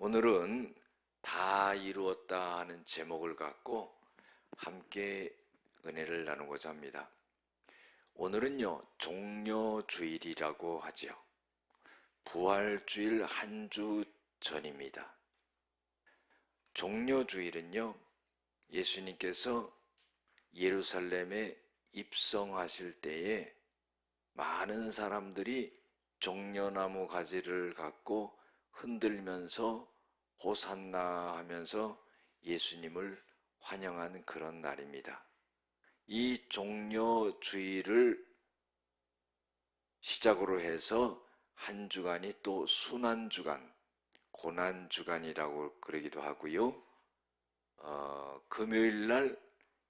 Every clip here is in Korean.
오늘은 다 이루었다 하는 제목을 갖고 함께 은혜를 나누고자 합니다. 오늘은요, 종려주일이라고 하지요. 부활주일 한 주 전입니다. 종려주일은요, 예수님께서 예루살렘에 입성하실 때에 많은 사람들이 종려나무 가지를 갖고 흔들면서 호산나 하면서 예수님을 환영하는 그런 날입니다. 이 종려주일을 시작으로 해서 한 주간이 또 순환주간, 고난주간이라고 그러기도 하고요. 금요일날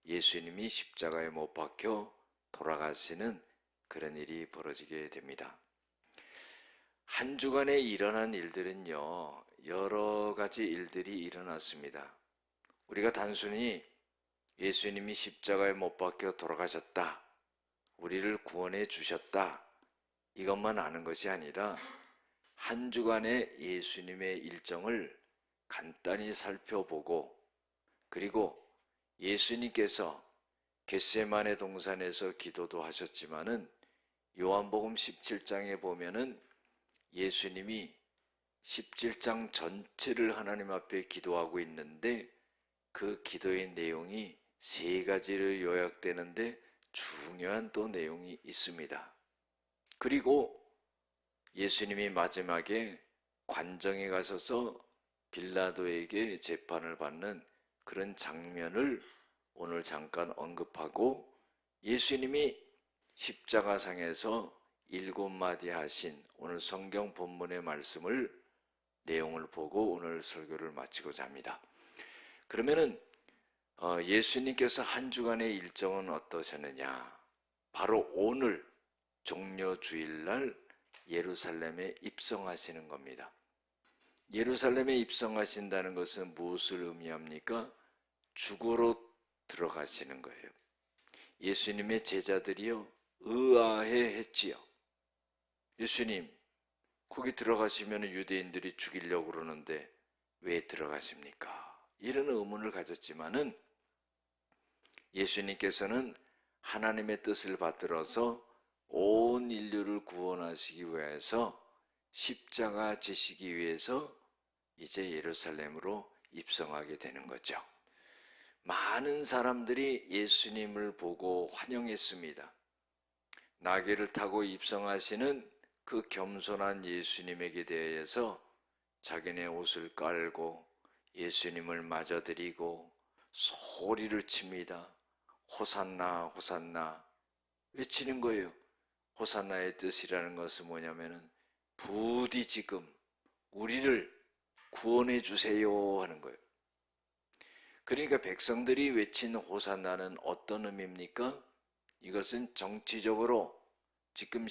예수님이 십자가에 못 박혀 돌아가시는 그런 일이 벌어지게 됩니다. 한 주간에 일어난 일들은요, 여러 가지 일들이 일어났습니다. 우리가 단순히 예수님이 십자가에 못 박혀 돌아가셨다, 우리를 구원해 주셨다, 이것만 아는 것이 아니라 한 주간의 예수님의 일정을 간단히 살펴보고, 그리고 예수님께서 겟세마네 동산에서 기도도 하셨지만은 요한복음 17장에 보면은 예수님이 17장 전체를 하나님 앞에 기도하고 있는데 그 기도의 내용이 세 가지로 요약되는데 중요한 또 내용이 있습니다. 그리고 예수님이 마지막에 관정에 가셔서 빌라도에게 재판을 받는 그런 장면을 오늘 잠깐 언급하고, 예수님이 십자가상에서 7마디 하신 오늘 성경 본문의 말씀을 내용을 보고 오늘 설교를 마치고자 합니다. 그러면은 예수님께서 한 주간의 일정은 어떠셨느냐? 바로 오늘 종려주일날 예루살렘에 입성하시는 겁니다. 예루살렘에 입성하신다는 것은 무엇을 의미합니까? 죽으러 들어가시는 거예요. 예수님의 제자들이요, 의아해 했지요. 예수님, 거기 들어가시면 유대인들이 죽이려고 그러는데 왜 들어가십니까? 이런 의문을 가졌지만은 예수님께서는 하나님의 뜻을 받들어서 온 인류를 구원하시기 위해서 십자가 지시기 위해서 이제 예루살렘으로 입성하게 되는 거죠. 많은 사람들이 예수님을 보고 환영했습니다. 나귀를 타고 입성하시는 그 겸손한 예수님에게 대해서 자기네 옷을 깔고 예수님을 맞아드리고 소리를 칩니다. 호산나 호산나 외치는 거예요. 호산나의 뜻이라는 것은 뭐냐면은 부디 지금 우리를 구원해 주세요 하는 거예요. 그러니까 백성들이 외친 호산나는 어떤 의미입니까? 이것은 정치적으로 지금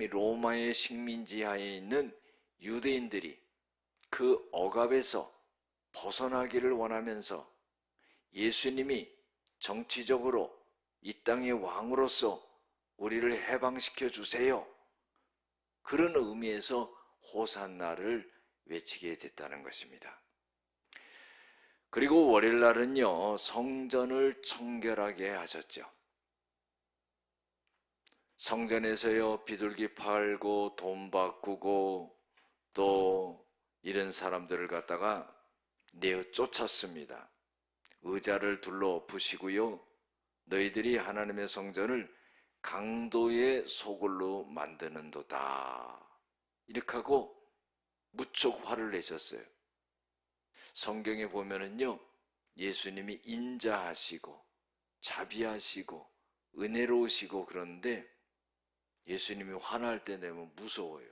로마의 식민지 하에 있는 유대인들이 그 억압에서 벗어나기를 원하면서 예수님이 정치적으로 이 땅의 왕으로서 우리를 해방시켜 주세요, 그런 의미에서 호산나를 외치게 됐다는 것입니다. 그리고 월요일날은요, 성전을 청결하게 하셨죠. 성전에서요, 비둘기 팔고 돈 바꾸고 또 이런 사람들을 갖다가 내어 쫓았습니다. 의자를 둘러 엎으시고요, 너희들이 하나님의 성전을 강도의 소굴로 만드는도다, 이렇게 하고 무척 화를 내셨어요. 성경에 보면은요, 예수님이 인자하시고 자비하시고 은혜로우시고 그런데 예수님이 화날 때 되면 무서워요.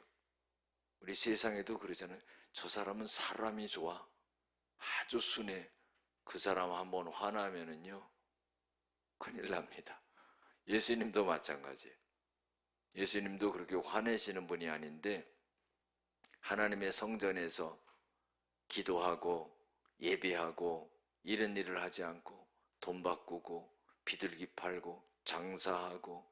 우리 세상에도 그러잖아요. 저 사람은 사람이 좋아, 아주 순해. 그 사람 한번 화나면은요, 큰일 납니다. 예수님도 마찬가지예요. 예수님도 그렇게 화내시는 분이 아닌데 하나님의 성전에서 기도하고 예배하고 이런 일을 하지 않고 돈 바꾸고 비둘기 팔고 장사하고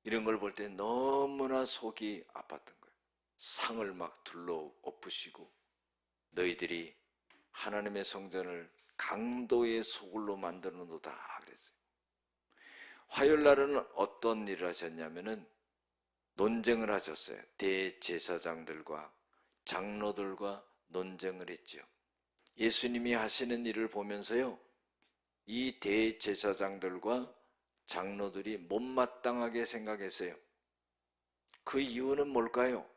이런 걸 볼 때 너무나 속이 아팠던 거예요. 상을 막 둘러 엎으시고 너희들이 하나님의 성전을 강도의 소굴로 만들어 놓다 그랬어요. 화요일 날은 어떤 일을 하셨냐면은 논쟁을 하셨어요. 대제사장들과 장로들과 논쟁을 했죠. 예수님이 하시는 일을 보면서요, 이 대제사장들과 장로들이 못마땅하게 생각했어요. 그 이유는 뭘까요?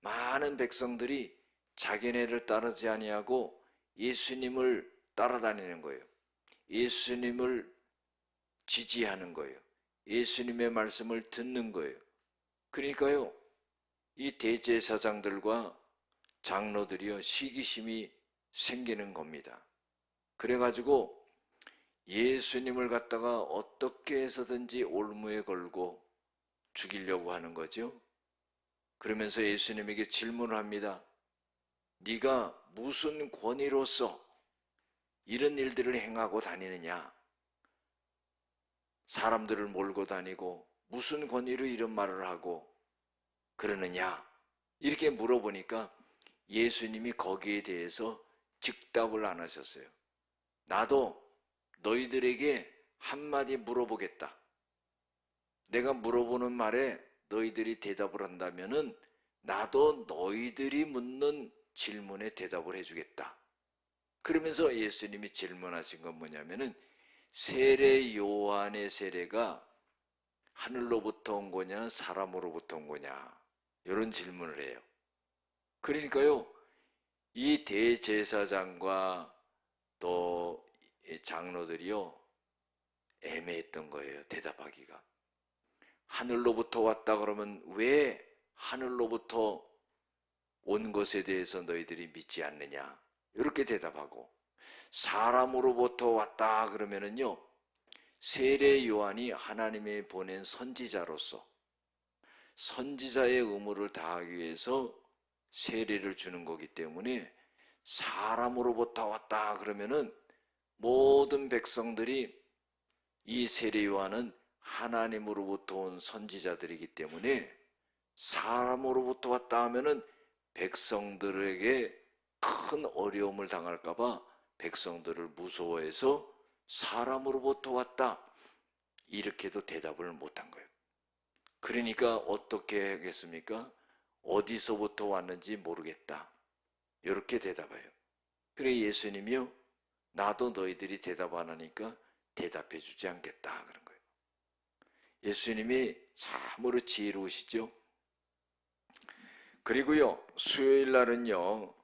많은 백성들이 자기네를 따르지 아니하고 예수님을 따라다니는 거예요. 예수님을 지지하는 거예요. 예수님의 말씀을 듣는 거예요. 그러니까요, 이 대제사장들과 장로들이요, 시기심이 생기는 겁니다. 그래가지고 예수님을 갖다가 어떻게 해서든지 올무에 걸고 죽이려고 하는 거죠. 그러면서 예수님에게 질문을 합니다. 네가 무슨 권위로서 이런 일들을 행하고 다니느냐? 사람들을 몰고 다니고 무슨 권위로 이런 말을 하고 그러느냐? 이렇게 물어보니까 예수님이 거기에 대해서 즉답을 안 하셨어요. 나도 너희들에게 한마디 물어보겠다. 내가 물어보는 말에 너희들이 대답을 한다면은 나도 너희들이 묻는 질문에 대답을 해주겠다. 그러면서 예수님이 질문하신 건 뭐냐면은 세례 요한의 세례가 하늘로부터 온 거냐 사람으로부터 온 거냐 이런 질문을 해요. 그러니까요, 이 대제사장과 또 장로들이요 애매했던 거예요. 대답하기가. 하늘로부터 왔다 그러면 왜 하늘로부터 온 것에 대해서 너희들이 믿지 않느냐 이렇게 대답하고, 사람으로부터 왔다 그러면은요 세례 요한이 하나님이 보낸 선지자로서 선지자의 의무를 다하기 위해서 세례를 주는 거기 때문에 사람으로부터 왔다 그러면은 모든 백성들이 이 세례 요한은 하나님으로부터 온 선지자들이기 때문에 사람으로부터 왔다 하면은 백성들에게 큰 어려움을 당할까봐 백성들을 무서워해서 사람으로부터 왔다 이렇게도 대답을 못한 거예요. 그러니까 어떻게 하겠습니까? 어디서부터 왔는지 모르겠다 이렇게 대답해요. 그래 예수님이요 나도 너희들이 대답 안 하니까 대답해 주지 않겠다 그런 거예요. 예수님이 참으로 지혜로우시죠. 그리고요 수요일 날은요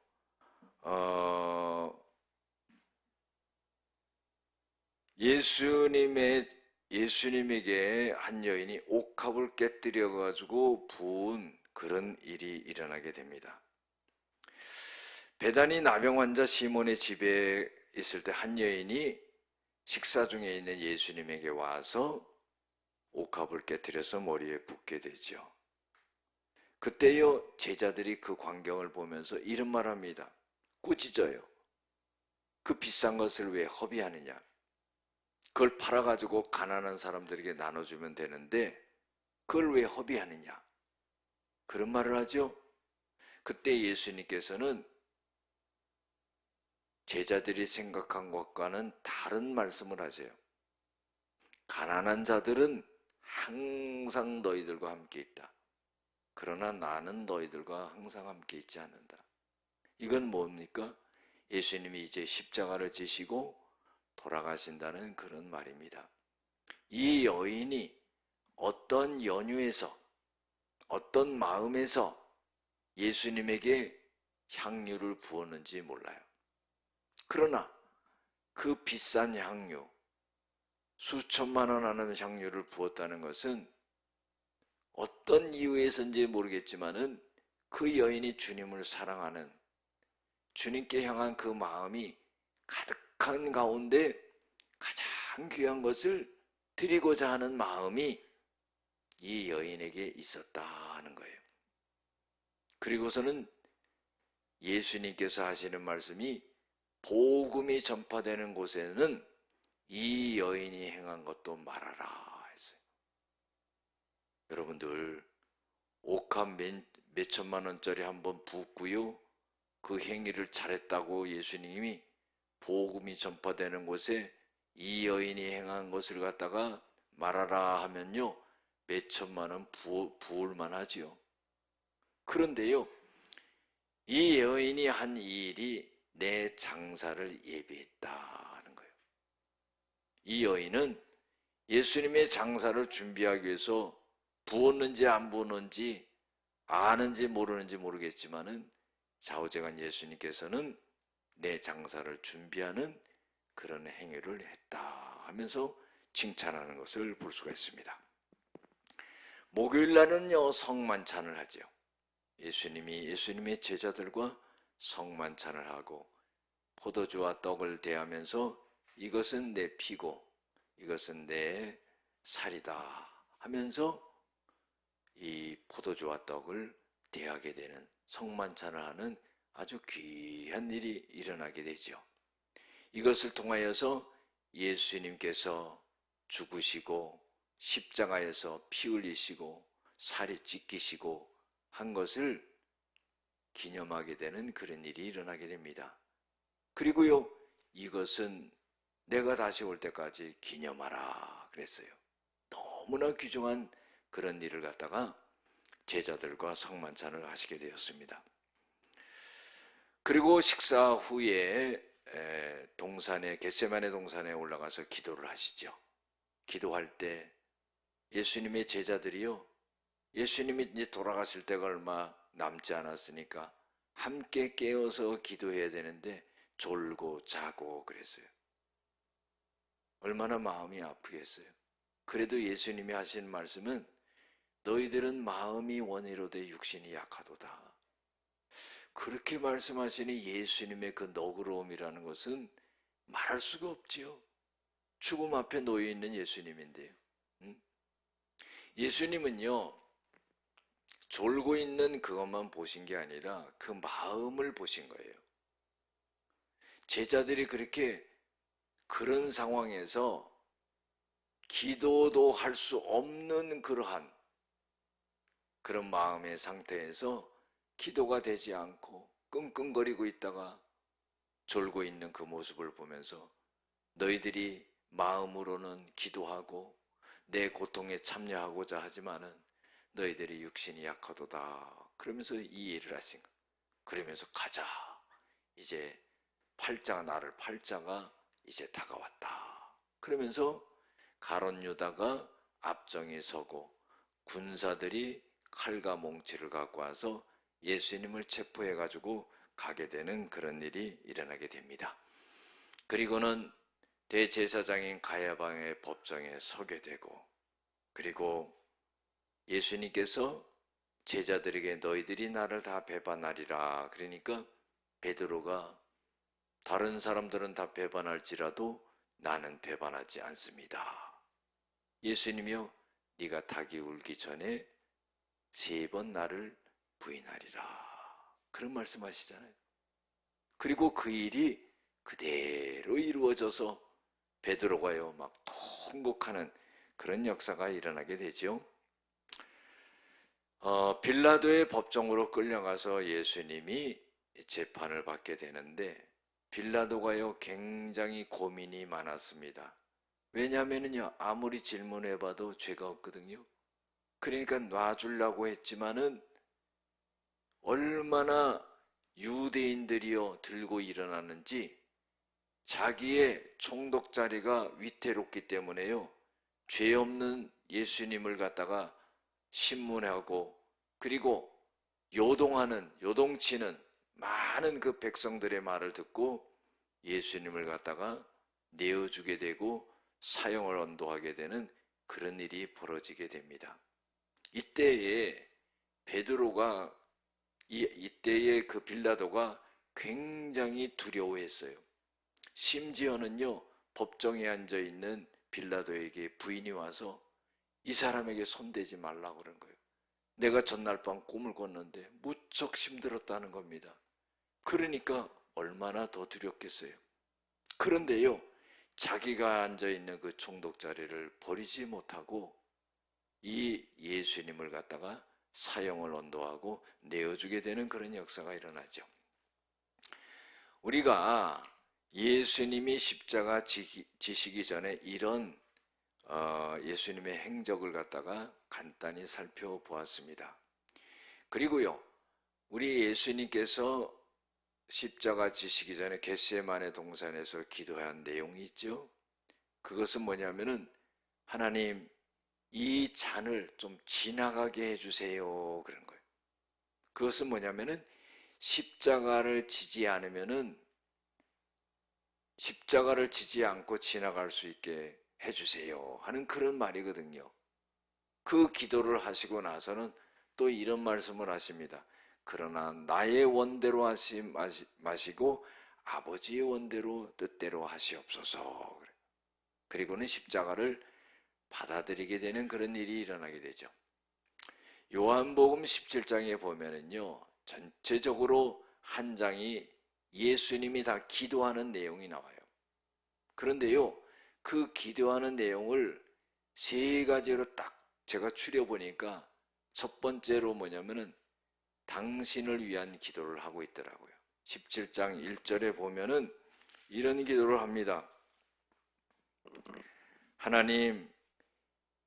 예수님에게 한 여인이 옥합을 깨뜨려 가지고 부은 그런 일이 일어나게 됩니다. 베다니 나병 환자 시몬의 집에 있을 때 한 여인이 식사 중에 있는 예수님에게 와서 옥합을 깨뜨려서 머리에 붓게 되죠. 그때요 제자들이 그 광경을 보면서 이런 말 합니다. 꾸짖어요. 그 비싼 것을 왜 허비하느냐? 그걸 팔아가지고 가난한 사람들에게 나눠주면 되는데 그걸 왜 허비하느냐? 그런 말을 하죠. 그때 예수님께서는 제자들이 생각한 것과는 다른 말씀을 하세요. 가난한 자들은 항상 너희들과 함께 있다. 그러나 나는 너희들과 항상 함께 있지 않는다. 이건 뭡니까? 예수님이 이제 십자가를 지시고 돌아가신다는 그런 말입니다. 이 여인이 어떤 연유에서 어떤 마음에서 예수님에게 향유를 부었는지 몰라요. 그러나 그 비싼 향유, 수천만 원 하는 향유를 부었다는 것은 어떤 이유에서인지 모르겠지만은 그 여인이 주님을 사랑하는 주님께 향한 그 마음이 가득한 가운데 가장 귀한 것을 드리고자 하는 마음이 이 여인에게 있었다 하는 거예요. 그리고서는 예수님께서 하시는 말씀이 복음이 전파되는 곳에는 이 여인이 행한 것도 말하라 했어요. 여러분들 옥합 몇 천만 원짜리 한번 붓고요 그 행위를 잘했다고 예수님이 복음이 전파되는 곳에 이 여인이 행한 것을 갖다가 말하라 하면요, 몇 천만 원 부을만 하지요. 그런데요, 이 여인이 한 이 일이 내 장사를 예비했다 하는 거예요. 이 여인은 예수님의 장사를 준비하기 위해서 부었는지 안 부었는지 아는지 모르는지 모르겠지만은 좌우지간 예수님께서는 내 장사를 준비하는 그런 행위를 했다 하면서 칭찬하는 것을 볼 수가 있습니다. 목요일 날은요, 성만찬을 하죠. 예수님의 제자들과 성만찬을 하고 포도주와 떡을 대하면서 이것은 내 피고 이것은 내 살이다 하면서 이 포도주와 떡을 대하게 되는, 성만찬을 하는 아주 귀한 일이 일어나게 되죠. 이것을 통하여서 예수님께서 죽으시고 십자가에서 피 흘리시고 살이 찢기시고 한 것을 기념하게 되는 그런 일이 일어나게 됩니다. 그리고요, 이것은 내가 다시 올 때까지 기념하라 그랬어요. 너무나 귀중한 그런 일을 갖다가 제자들과 성만찬을 하시게 되었습니다. 그리고 식사 후에 겟세마네 동산에 올라가서 기도를 하시죠. 기도할 때 예수님의 제자들이요, 예수님이 이제 돌아가실 때가 얼마 남지 않았으니까 함께 깨어서 기도해야 되는데 졸고 자고 그랬어요. 얼마나 마음이 아프겠어요. 그래도 예수님이 하신 말씀은 너희들은 마음이 원이로되 육신이 약하도다. 그렇게 말씀하시니 예수님의 그 너그러움이라는 것은 말할 수가 없지요. 죽음 앞에 놓여 있는 예수님인데요. 예수님은요, 졸고 있는 그것만 보신 게 아니라 그 마음을 보신 거예요. 제자들이 그런 상황에서 기도도 할 수 없는 그러한 그런 마음의 상태에서 기도가 되지 않고 끙끙거리고 있다가 졸고 있는 그 모습을 보면서 너희들이 마음으로는 기도하고 내 고통에 참여하고자 하지만은 너희들이 육신이 약하도다. 그러면서 이 일을 하신 거예요. 그러면서 가자. 이제 나를 팔자가 이제 다가왔다. 그러면서 가룟 유다가 앞정에 서고 군사들이 칼과 몽치를 갖고 와서 예수님을 체포해 가지고 가게 되는 그런 일이 일어나게 됩니다. 그리고는 대제사장인 가야바의 법정에 서게 되고, 그리고 예수님께서 제자들에게 너희들이 나를 다 배반하리라 그러니까 베드로가 다른 사람들은 다 배반할지라도 나는 배반하지 않습니다. 예수님이요, 네가 닭이 울기 전에 3번 나를 부인하리라. 그런 말씀하시잖아요. 그리고 그 일이 그대로 이루어져서 베드로가요 막 통곡하는 그런 역사가 일어나게 되죠. 빌라도의 법정으로 끌려가서 예수님이 재판을 받게 되는데 빌라도가요 굉장히 고민이 많았습니다. 왜냐하면요 아무리 질문해봐도 죄가 없거든요. 그러니까 놔주려고 했지만은 얼마나 유대인들이요 들고 일어나는지 자기의 총독자리가 위태롭기 때문에요 죄 없는 예수님을 갖다가 신문하고 그리고 요동치는 많은 그 백성들의 말을 듣고 예수님을 갖다가 내어주게 되고 사형을 언도하게 되는 그런 일이 벌어지게 됩니다. 이때에 베드로가 이때에 그 빌라도가 굉장히 두려워했어요. 심지어는요 법정에 앉아 있는 빌라도에게 부인이 와서 이 사람에게 손대지 말라고 그런 거예요. 내가 전날 밤 꿈을 꿨는데 무척 힘들었다는 겁니다. 그러니까 얼마나 더 두렵겠어요. 그런데요 자기가 앉아 있는 그 총독 자리를 버리지 못하고 이 예수님을 갖다가 사형을 언도하고 내어주게 되는 그런 역사가 일어나죠. 우리가 예수님이 십자가 지시기 전에 이런 예수님의 행적을 갖다가 간단히 살펴보았습니다. 그리고요, 우리 예수님께서 십자가 지시기 전에 겟세마네 동산에서 기도한 내용이 있죠. 그것은 뭐냐면은 하나님, 이 잔을 좀 지나가게 해주세요, 그런 거예요. 그것은 뭐냐면은 십자가를 지지 않고 지나갈 수 있게 해주세요 하는 그런 말이거든요. 그 기도를 하시고 나서는 또 이런 말씀을 하십니다. 그러나 나의 원대로 하시 마시고 아버지의 원대로 뜻대로 하시옵소서. 그리고는 십자가를 받아들이게 되는 그런 일이 일어나게 되죠. 요한복음 17장에 보면은요, 전체적으로 한 장이 예수님이 다 기도하는 내용이 나와요. 그런데요, 그 기도하는 내용을 세 가지로 딱 제가 추려보니까 첫 번째로 뭐냐면은 당신을 위한 기도를 하고 있더라고요. 17장 1절에 보면은 이런 기도를 합니다. 하나님,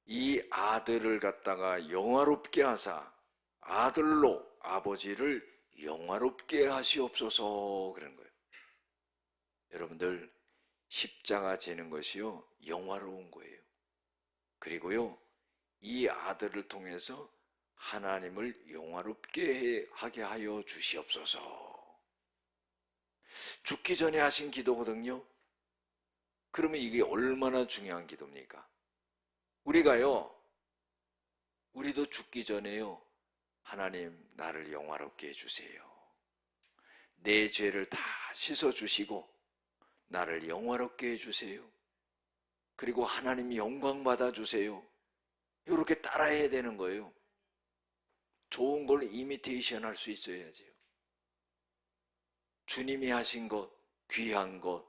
이 아들을 갖다가 영화롭게 하사 아들로 아버지를 영화롭게 하시옵소서, 그런 거예요. 여러분들, 십자가 지는 것이요, 영화로운 거예요. 그리고요, 이 아들을 통해서 하나님을 영화롭게 하게 하여 주시옵소서. 죽기 전에 하신 기도거든요. 그러면 이게 얼마나 중요한 기도입니까? 우리도 죽기 전에요, 하나님, 나를 영화롭게 해주세요. 내 죄를 다 씻어주시고 나를 영화롭게 해주세요. 그리고 하나님 영광 받아주세요. 이렇게 따라해야 되는 거예요. 좋은 걸 이미테이션 할 수 있어야지요. 주님이 하신 것, 귀한 것,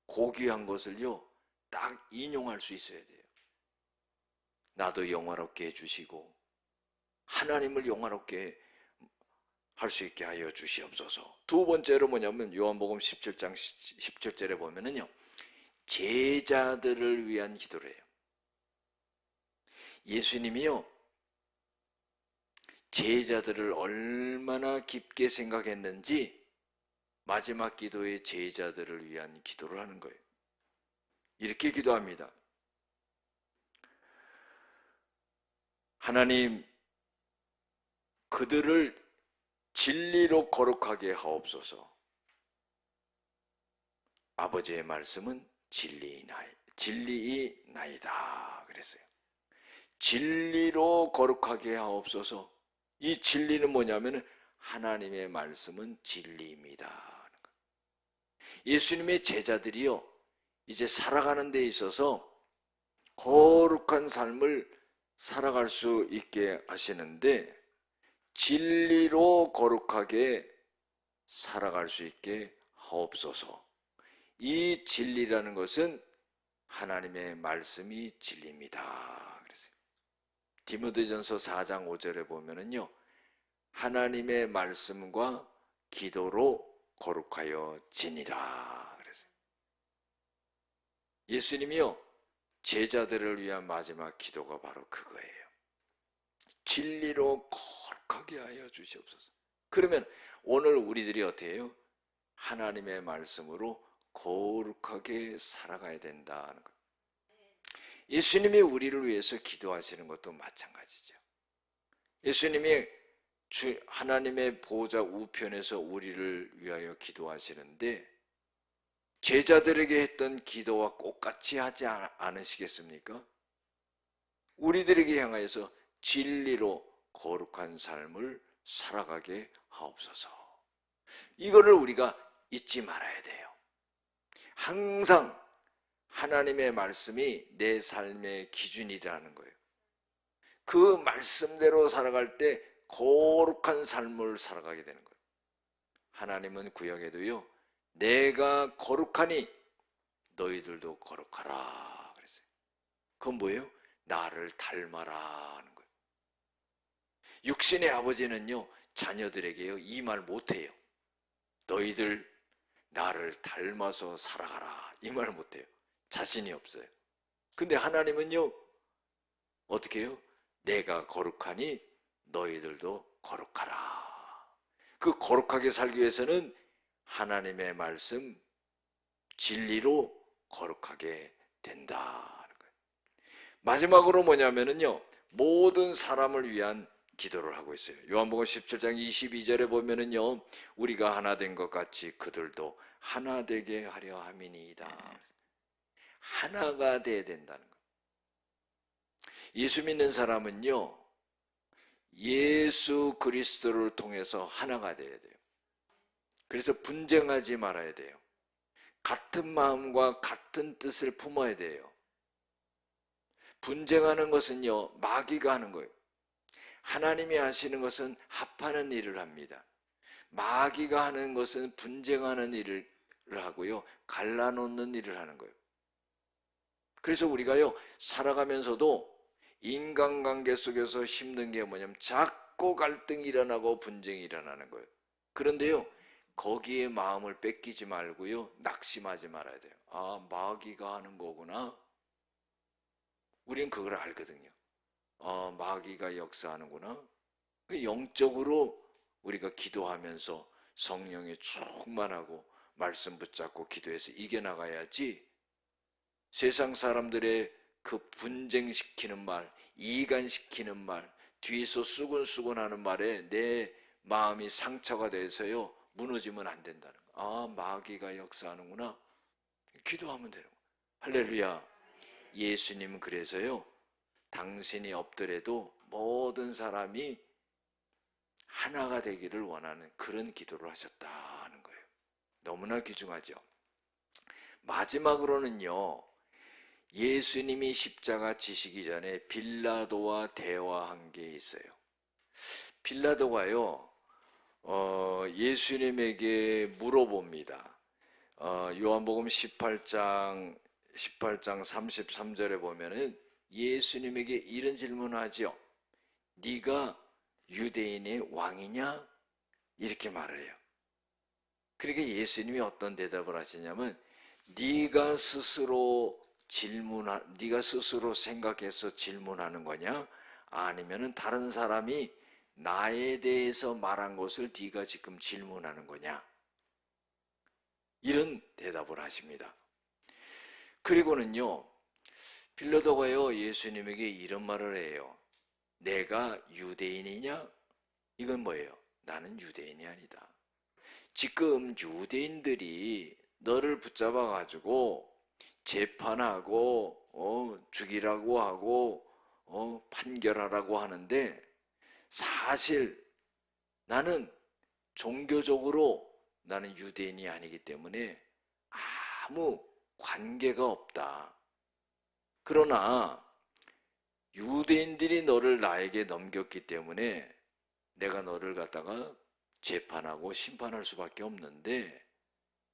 고귀한 것을요, 딱 인용할 수 있어야 돼요. 나도 영화롭게 해주시고 하나님을 영화롭게 할 수 있게 하여 주시옵소서. 두 번째로 뭐냐면 요한복음 17장 17절에 보면은요, 제자들을 위한 기도를 해요. 예수님이요, 제자들을 얼마나 깊게 생각했는지 마지막 기도에 제자들을 위한 기도를 하는 거예요. 이렇게 기도합니다. 하나님, 그들을 진리로 거룩하게 하옵소서. 아버지의 말씀은 진리이나이다 그랬어요. 진리로 거룩하게 하옵소서. 이 진리는 뭐냐면 하나님의 말씀은 진리입니다. 예수님의 제자들이요, 이제 살아가는 데 있어서 거룩한 삶을 살아갈 수 있게 하시는데, 진리로 거룩하게 살아갈 수 있게 하옵소서. 이 진리라는 것은 하나님의 말씀이 진리입니다 그랬어요. 디모데전서 4장 5절에 보면은요, 하나님의 말씀과 기도로 거룩하여 지니라 그랬어요. 예수님이요, 제자들을 위한 마지막 기도가 바로 그거예요. 진리로 거룩하게 하여 주시옵소서. 그러면 오늘 우리들이 어떻게 해요? 하나님의 말씀으로 거룩하게 살아가야 된다는 거예요. 예수님이 우리를 위해서 기도하시는 것도 마찬가지죠. 예수님이 하나님의 보호자 우편에서 우리를 위하여 기도하시는데, 제자들에게 했던 기도와 똑같이 하지 않으시겠습니까? 우리들에게 향하여서 진리로 거룩한 삶을 살아가게 하옵소서. 이거를 우리가 잊지 말아야 돼요. 항상 하나님의 말씀이 내 삶의 기준이라는 거예요. 그 말씀대로 살아갈 때 거룩한 삶을 살아가게 되는 거예요. 하나님은 구약에도요, 내가 거룩하니 너희들도 거룩하라 그랬어요. 그건 뭐예요? 나를 닮아라 하는 거예요. 육신의 아버지는요, 자녀들에게요, 이 말 못해요. 너희들 나를 닮아서 살아가라 이 말을 못해요. 자신이 없어요. 근데 하나님은요 어떻게 해요? 내가 거룩하니 너희들도 거룩하라. 그 거룩하게 살기 위해서는 하나님의 말씀 진리로 거룩하게 된다는 거예요. 마지막으로 뭐냐면은요 모든 사람을 위한 기도를 하고 있어요. 요한복음 17장 22절에 보면은요 우리가 하나 된 것 같이 그들도 하나 되게 하려 함이니이다. 하나가 돼야 된다는 거예요. 예수 믿는 사람은요 예수 그리스도를 통해서 하나가 돼야 돼요. 그래서 분쟁하지 말아야 돼요. 같은 마음과 같은 뜻을 품어야 돼요. 분쟁하는 것은요 마귀가 하는 거예요. 하나님이 하시는 것은 합하는 일을 합니다. 마귀가 하는 것은 분쟁하는 일을 하고요 갈라놓는 일을 하는 거예요. 그래서 우리가요 살아가면서도 인간관계 속에서 힘든 게 뭐냐면 자꾸 갈등이 일어나고 분쟁이 일어나는 거예요. 그런데요 거기에 마음을 뺏기지 말고요 낙심하지 말아야 돼요. 아 마귀가 하는 거구나. 우린 그걸 알거든요. 마귀가 역사하는구나. 영적으로 우리가 기도하면서 성령에 충만하고 말씀 붙잡고 기도해서 이겨나가야지 세상 사람들의 그 분쟁시키는 말, 이간시키는 말, 뒤에서 수근수근하는 말에 내 마음이 상처가 돼서요 무너지면 안 된다는 거. 아 마귀가 역사하는구나. 기도하면 되는 거예요. 할렐루야. 예수님은 그래서요 당신이 없더라도 모든 사람이 하나가 되기를 원하는 그런 기도를 하셨다는 거예요. 너무나 귀중하죠. 마지막으로는요 예수님이 십자가 지시기 전에 빌라도와 대화한 게 있어요. 빌라도가요 예수님에게 물어봅니다. 요한복음 18장 33절에 보면은 예수님에게 이런 질문을 하죠. 네가 유대인의 왕이냐? 이렇게 말을 해요. 그러니까 예수님이 어떤 대답을 하시냐면 네가 스스로 생각해서 질문하는 거냐? 아니면은 다른 사람이 나에 대해서 말한 것을 네가 지금 질문하는 거냐? 이런 대답을 하십니다. 그리고는요 빌라도가요 예수님에게 이런 말을 해요. 내가 유대인이냐? 이건 뭐예요? 나는 유대인이 아니다. 지금 유대인들이 너를 붙잡아 가지고 재판하고 죽이라고 하고 판결하라고 하는데 사실 나는 종교적으로 나는 유대인이 아니기 때문에 아무 관계가 없다. 그러나 유대인들이 너를 나에게 넘겼기 때문에 내가 너를 갖다가 재판하고 심판할 수밖에 없는데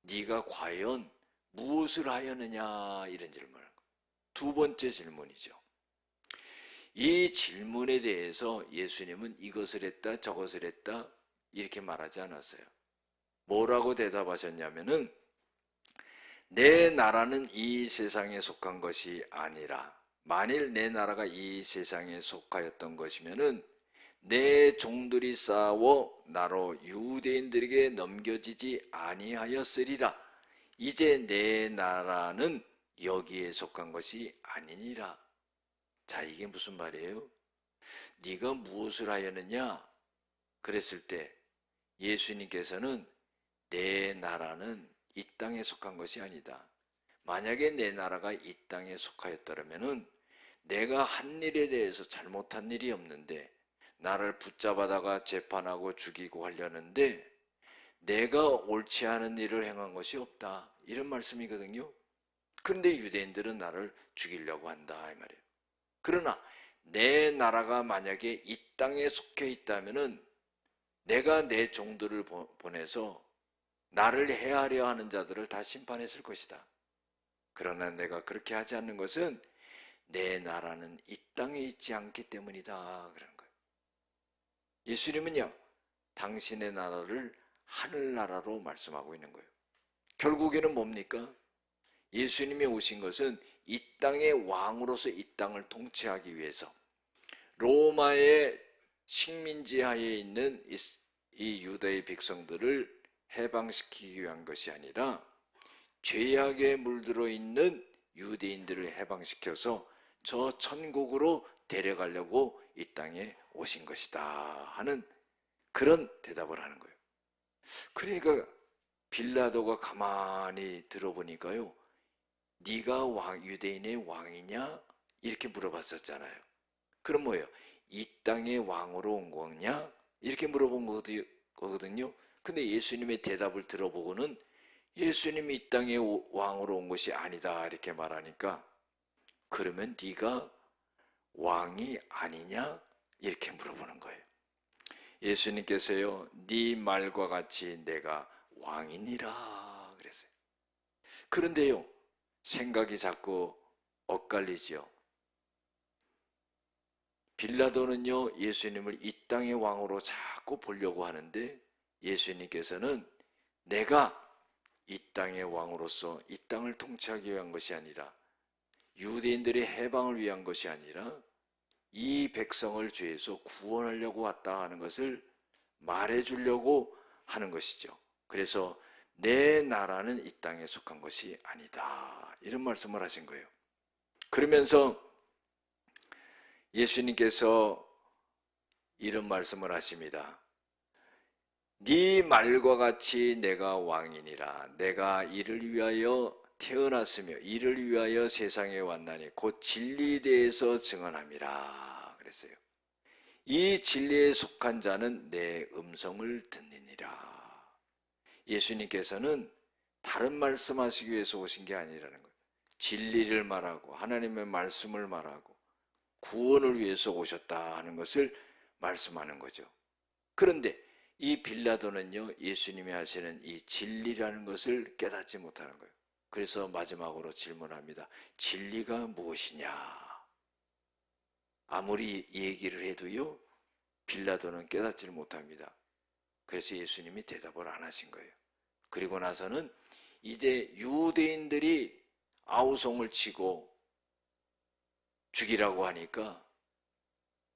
네가 과연 무엇을 하였느냐 이런 질문을. 두 번째 질문이죠. 이 질문에 대해서 예수님은 이것을 했다 저것을 했다 이렇게 말하지 않았어요. 뭐라고 대답하셨냐면은 내 나라는 이 세상에 속한 것이 아니라 만일 내 나라가 이 세상에 속하였던 것이면은 내 종들이 싸워 나로 유대인들에게 넘겨지지 아니하였으리라. 이제 내 나라는 여기에 속한 것이 아니니라. 자, 이게 무슨 말이에요? 네가 무엇을 하였느냐? 그랬을 때 예수님께서는 내 나라는 이 땅에 속한 것이 아니다. 만약에 내 나라가 이 땅에 속하였더라면은 내가 한 일에 대해서 잘못한 일이 없는데 나를 붙잡아다가 재판하고 죽이고 하려는데 내가 옳지 않은 일을 행한 것이 없다. 이런 말씀이거든요. 그런데 유대인들은 나를 죽이려고 한다 이 말이에요. 그러나 내 나라가 만약에 이 땅에 속해 있다면은 내가 내 종들을 보내서 나를 해하려 하는 자들을 다 심판했을 것이다. 그러나 내가 그렇게 하지 않는 것은 내 나라는 이 땅에 있지 않기 때문이다. 그러는 거예요. 예수님은요, 당신의 나라를 하늘나라로 말씀하고 있는 거예요. 결국에는 뭡니까? 예수님이 오신 것은 이 땅의 왕으로서 이 땅을 통치하기 위해서 로마의 식민지 하에 있는 이 유다의 백성들을 해방시키기 위한 것이 아니라 죄악에 물들어 있는 유대인들을 해방시켜서 저 천국으로 데려가려고 이 땅에 오신 것이다 하는 그런 대답을 하는 거예요. 그러니까 빌라도가 가만히 들어보니까요, 네가 유대인의 왕이냐? 이렇게 물어봤었잖아요. 그럼 뭐예요? 이 땅의 왕으로 온 거냐? 이렇게 물어본 거거든요. 근데 예수님의 대답을 들어보고는 예수님이 이 땅의 왕으로 온 것이 아니다 이렇게 말하니까, 그러면 네가 왕이 아니냐? 이렇게 물어보는 거예요. 예수님께서요, 네 말과 같이 내가 왕이니라 그랬어요. 그런데요, 생각이 자꾸 엇갈리지요. 빌라도는요, 예수님을 이 땅의 왕으로 자꾸 보려고 하는데 예수님께서는 내가 이 땅의 왕으로서 이 땅을 통치하기 위한 것이 아니라 유대인들의 해방을 위한 것이 아니라 이 백성을 죄에서 구원하려고 왔다 하는 것을 말해주려고 하는 것이죠. 그래서 내 나라는 이 땅에 속한 것이 아니다 이런 말씀을 하신 거예요. 그러면서 예수님께서 이런 말씀을 하십니다. 네 말과 같이 내가 왕이니라. 내가 이를 위하여 태어났으며 이를 위하여 세상에 왔나니 곧 진리에 대해서 증언함이라 그랬어요. 이 진리에 속한 자는 내 음성을 듣느니라. 예수님께서는 다른 말씀하시기 위해서 오신 게 아니라는 거예요. 진리를 말하고 하나님의 말씀을 말하고 구원을 위해서 오셨다 하는 것을 말씀하는 거죠. 그런데 이 빌라도는요, 예수님이 하시는 이 진리라는 것을 깨닫지 못하는 거예요. 그래서 마지막으로 질문합니다. 진리가 무엇이냐? 아무리 얘기를 해도요, 빌라도는 깨닫지를 못합니다. 그래서 예수님이 대답을 안 하신 거예요. 그리고 나서는 이제 유대인들이 아우성을 치고 죽이라고 하니까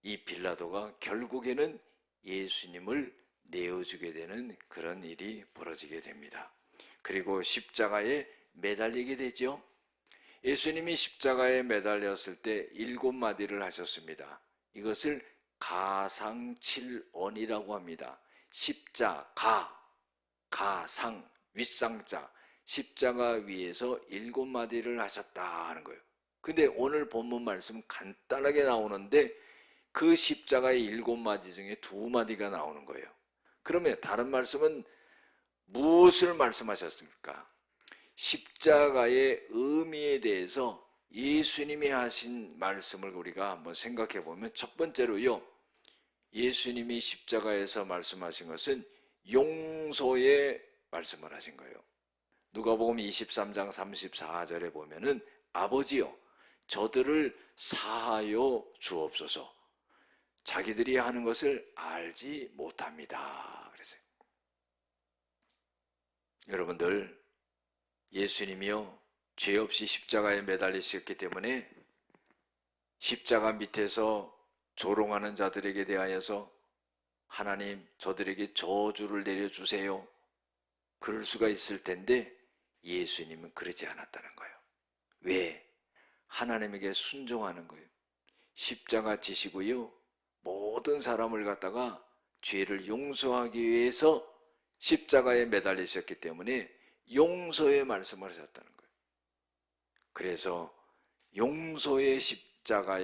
이 빌라도가 결국에는 예수님을 내어주게 되는 그런 일이 벌어지게 됩니다. 그리고 십자가에 매달리게 되죠. 예수님이 십자가에 매달렸을 때 7마디를 하셨습니다. 이것을 가상칠언이라고 합니다. 십자가, 가상, 윗상자, 십자가 위에서 7마디를 하셨다 하는 거예요. 근데 오늘 본문 말씀 간단하게 나오는데 그 십자가의 7마디 중에 2마디가 나오는 거예요. 그러면 다른 말씀은 무엇을 말씀하셨습니까? 십자가의 의미에 대해서 예수님이 하신 말씀을 우리가 한번 생각해 보면 첫 번째로요, 예수님이 십자가에서 말씀하신 것은 용서의 말씀을 하신 거예요. 누가복음 23장 34절에 보면은 아버지여 저들을 사하여 주옵소서 자기들이 하는 것을 알지 못합니다 그랬어요. 여러분들, 예수님이요 죄 없이 십자가에 매달리셨기 때문에 십자가 밑에서 조롱하는 자들에게 대하여서 하나님 저들에게 저주를 내려주세요 그럴 수가 있을 텐데 예수님은 그러지 않았다는 거예요. 왜? 하나님에게 순종하는 거예요. 십자가 지시고요 모든 사람을 갖다가 죄를 용서하기 위해서 십자가에 매달리셨기 때문에 용서의 말씀을 하셨다는 거예요. 그래서 용서의 십자가가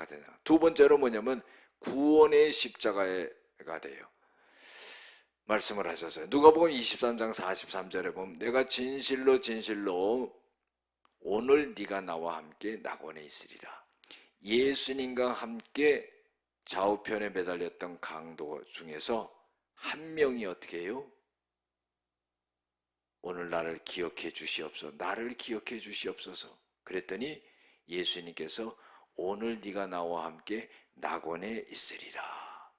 되나. 두 번째로 뭐냐면 구원의 십자가가 돼요. 말씀을 하셨어요. 누가복음 23장 43절에 보면 내가 진실로 진실로 오늘 네가 나와 함께 낙원에 있으리라. 예수님과 함께 좌우편에 매달렸던 강도 중에서 한 명이 어떻게 해요? 오늘 나를 기억해 주시옵소서. 나를 기억해 주시옵소서. 그랬더니 예수님께서 오늘 네가 나와 함께 낙원에 있으리라.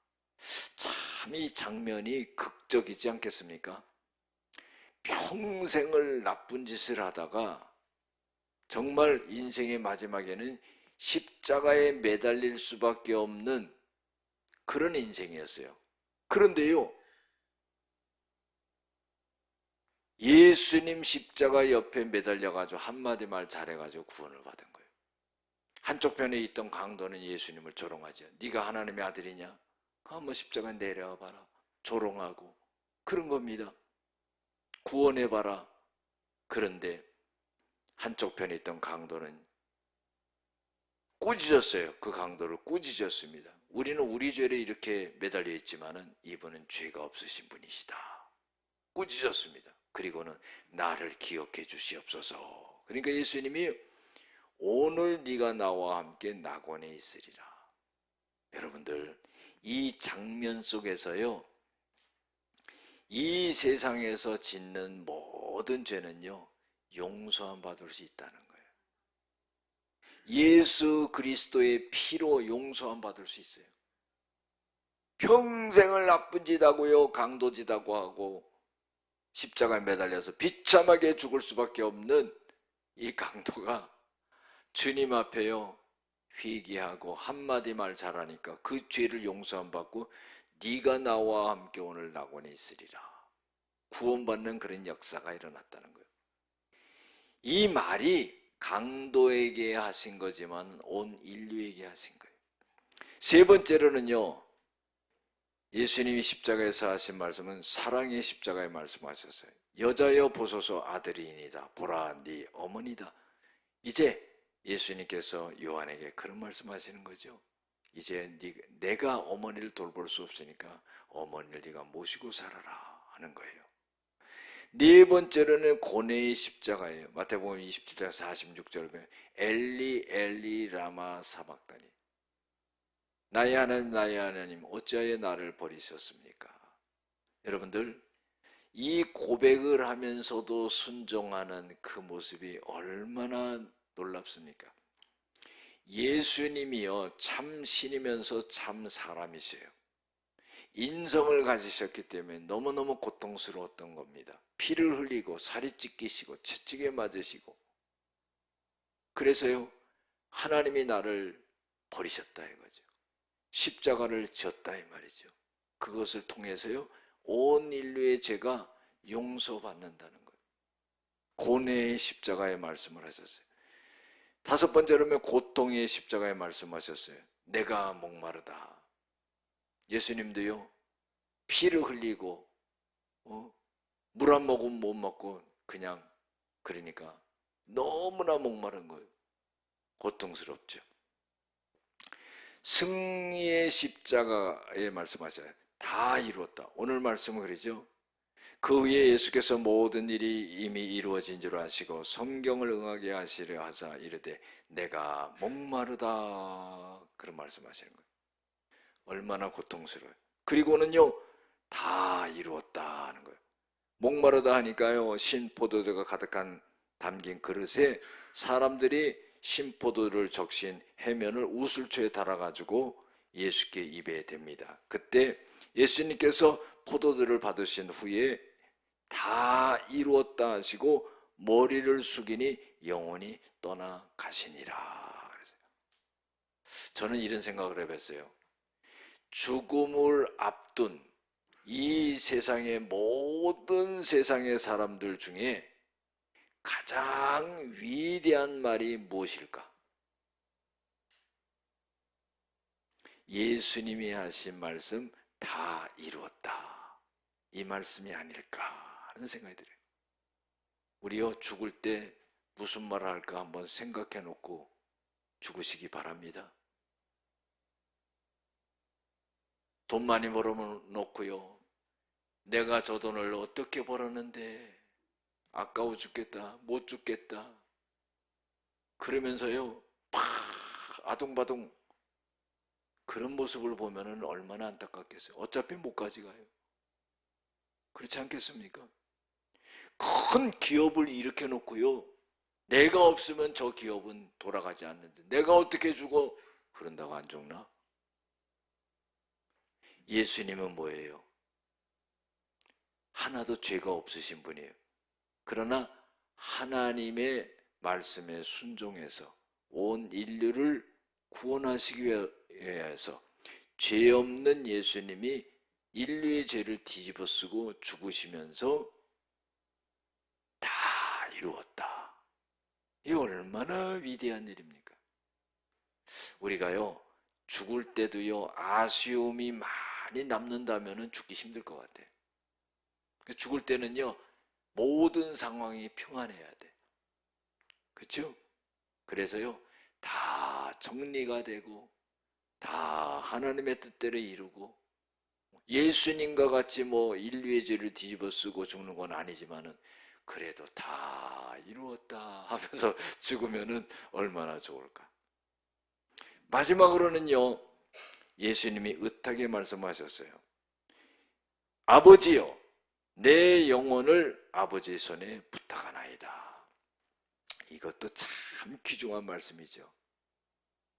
참 이 장면이 극적이지 않겠습니까? 평생을 나쁜 짓을 하다가 정말 인생의 마지막에는 십자가에 매달릴 수밖에 없는 그런 인생이었어요. 그런데요, 예수님 십자가 옆에 매달려가지고 한마디 말 잘해가지고 구원을 받은 거예요. 한쪽 편에 있던 강도는 예수님을 조롱하죠. 네가 하나님의 아들이냐? 한번 십자가에 내려와 봐라. 조롱하고 그런 겁니다. 구원해봐라. 그런데 한쪽 편에 있던 강도는 꾸짖었어요. 그 강도를 꾸짖었습니다. 우리는 우리 죄를 이렇게 매달려 있지만은 이분은 죄가 없으신 분이시다. 꾸짖었습니다. 그리고는 나를 기억해 주시옵소서. 그러니까 예수님이 오늘 네가 나와 함께 낙원에 있으리라. 여러분들, 이 장면 속에서요, 이 세상에서 짓는 모든 죄는요, 용서함 받을 수 있다는 거예요. 예수 그리스도의 피로 용서함 받을 수 있어요. 평생을 나쁜 짓 하고요, 강도짓 하고 하고 십자가에 매달려서 비참하게 죽을 수밖에 없는 이 강도가 주님 앞에요, 회개하고 한마디 말 잘하니까 그 죄를 용서함 받고 네가 나와 함께 오늘 낙원에 있으리라. 구원받는 그런 역사가 일어났다는 거예요. 이 말이 강도에게 하신 거지만 온 인류에게 하신 거예요. 세 번째로는요, 예수님이 십자가에서 하신 말씀은 사랑의 십자가의 말씀하셨어요. 여자여 보소서 아들이니이다. 보라 네 어머니다. 이제 예수님께서 요한에게 그런 말씀하시는 거죠. 이제 내가 어머니를 돌볼 수 없으니까 어머니를 네가 모시고 살아라 하는 거예요. 네 번째로는 고뇌의 십자가예요. 마태복음 27장 46절에 보면 엘리 엘리 라마 사박다니, 나의 하나님 나의 하나님 어찌하여 나를 버리셨습니까? 여러분들, 이 고백을 하면서도 순종하는 그 모습이 얼마나 놀랍습니까? 예수님이요, 참 신이면서 참 사람이세요. 인성을 가지셨기 때문에 너무너무 고통스러웠던 겁니다. 피를 흘리고 살이 찢기시고 채찍에 맞으시고, 그래서요, 하나님이 나를 버리셨다 이거죠. 십자가를 지었다 이 말이죠. 그것을 통해서요, 온 인류의 죄가 용서받는다는 거예요. 고뇌의 십자가의 말씀을 하셨어요. 다섯 번째로는 고통의 십자가의 말씀하셨어요. 내가 목마르다. 예수님도요, 피를 흘리고 물 한 모금 못 먹고 그냥, 그러니까 너무나 목마른 거예요. 고통스럽죠. 승리의 십자가에 말씀하셔요. 다 이루었다. 오늘 말씀은 그러죠. 그 후에 예수께서 모든 일이 이미 이루어진 줄 아시고 성경을 응하게 하시려 하사 이르되 내가 목마르다. 그런 말씀하시는 거예요. 얼마나 고통스러워요. 그리고는요, 다 이루었다 하는 거예요. 목마르다 하니까요, 신포도주가 가득한 담긴 그릇에 사람들이 신포도를 적신 해면을 우슬초에 달아가지고 예수께 입에 댑니다. 그때 예수님께서 포도주를 받으신 후에 다 이루었다 하시고 머리를 숙이니 영원히 떠나가시니라. 저는 이런 생각을 해봤어요. 죽음을 앞둔 이 세상의 모든 세상의 사람들 중에 가장 위대한 말이 무엇일까? 예수님이 하신 말씀 다 이루었다, 이 말씀이 아닐까 하는 생각이 들어요. 우리요, 죽을 때 무슨 말을 할까 한번 생각해 놓고 죽으시기 바랍니다. 돈 많이 벌어놓고요, 내가 저 돈을 어떻게 벌었는데 아까워 죽겠다, 못 죽겠다 그러면서요 팍 아둥바둥 그런 모습을 보면 얼마나 안타깝겠어요. 어차피 못 가져가요. 그렇지 않겠습니까? 큰 기업을 일으켜 놓고요, 내가 없으면 저 기업은 돌아가지 않는데 내가 어떻게 죽어? 그런다고 안 죽나? 예수님은 뭐예요? 하나도 죄가 없으신 분이에요. 그러나 하나님의 말씀에 순종해서 온 인류를 구원하시기 위해서 죄 없는 예수님이 인류의 죄를 뒤집어 쓰고 죽으시면서 다 이루었다. 이 얼마나 위대한 일입니까? 우리가요, 죽을 때도요, 아쉬움이 많이 남는다면 죽기 힘들 것 같아. 죽을 때는요, 모든 상황이 평안해야 돼. 그렇죠? 그래서요, 다 정리가 되고 다 하나님의 뜻대로 이루고 예수님과 같이 뭐 인류의 죄를 뒤집어 쓰고 죽는 건 아니지만은 그래도 다 이루었다 하면서 죽으면은 얼마나 좋을까. 마지막으로는요, 예수님이 의탁에 말씀하셨어요. 아버지여, 내 영혼을 아버지 손에 부탁하나이다. 이것도 참 귀중한 말씀이죠.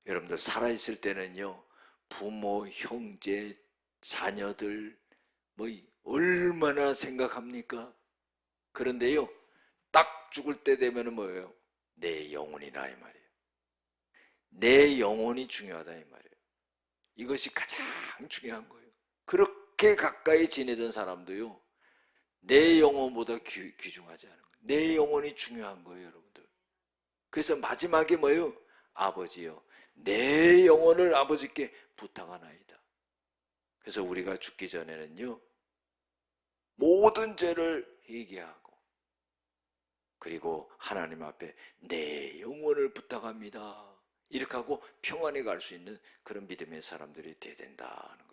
여러분들 살아있을 때는요, 부모, 형제, 자녀들 뭐 얼마나 생각합니까? 그런데요, 딱 죽을 때 되면은 뭐예요? 내 영혼이다 이 말이에요. 내 영혼이 중요하다 이 말이에요. 이것이 가장 중요한 거예요. 그렇게 가까이 지내던 사람도요, 내 영혼보다 귀중하지 않은 거예요. 내 영혼이 중요한 거예요, 여러분들. 그래서 마지막에 뭐예요? 아버지요, 내 영혼을 아버지께 부탁하나이다. 그래서 우리가 죽기 전에는요, 모든 죄를 회개하고 그리고 하나님 앞에 내 영혼을 부탁합니다. 이렇게 하고 평안에 갈 수 있는 그런 믿음의 사람들이 돼야 된다는 거예요.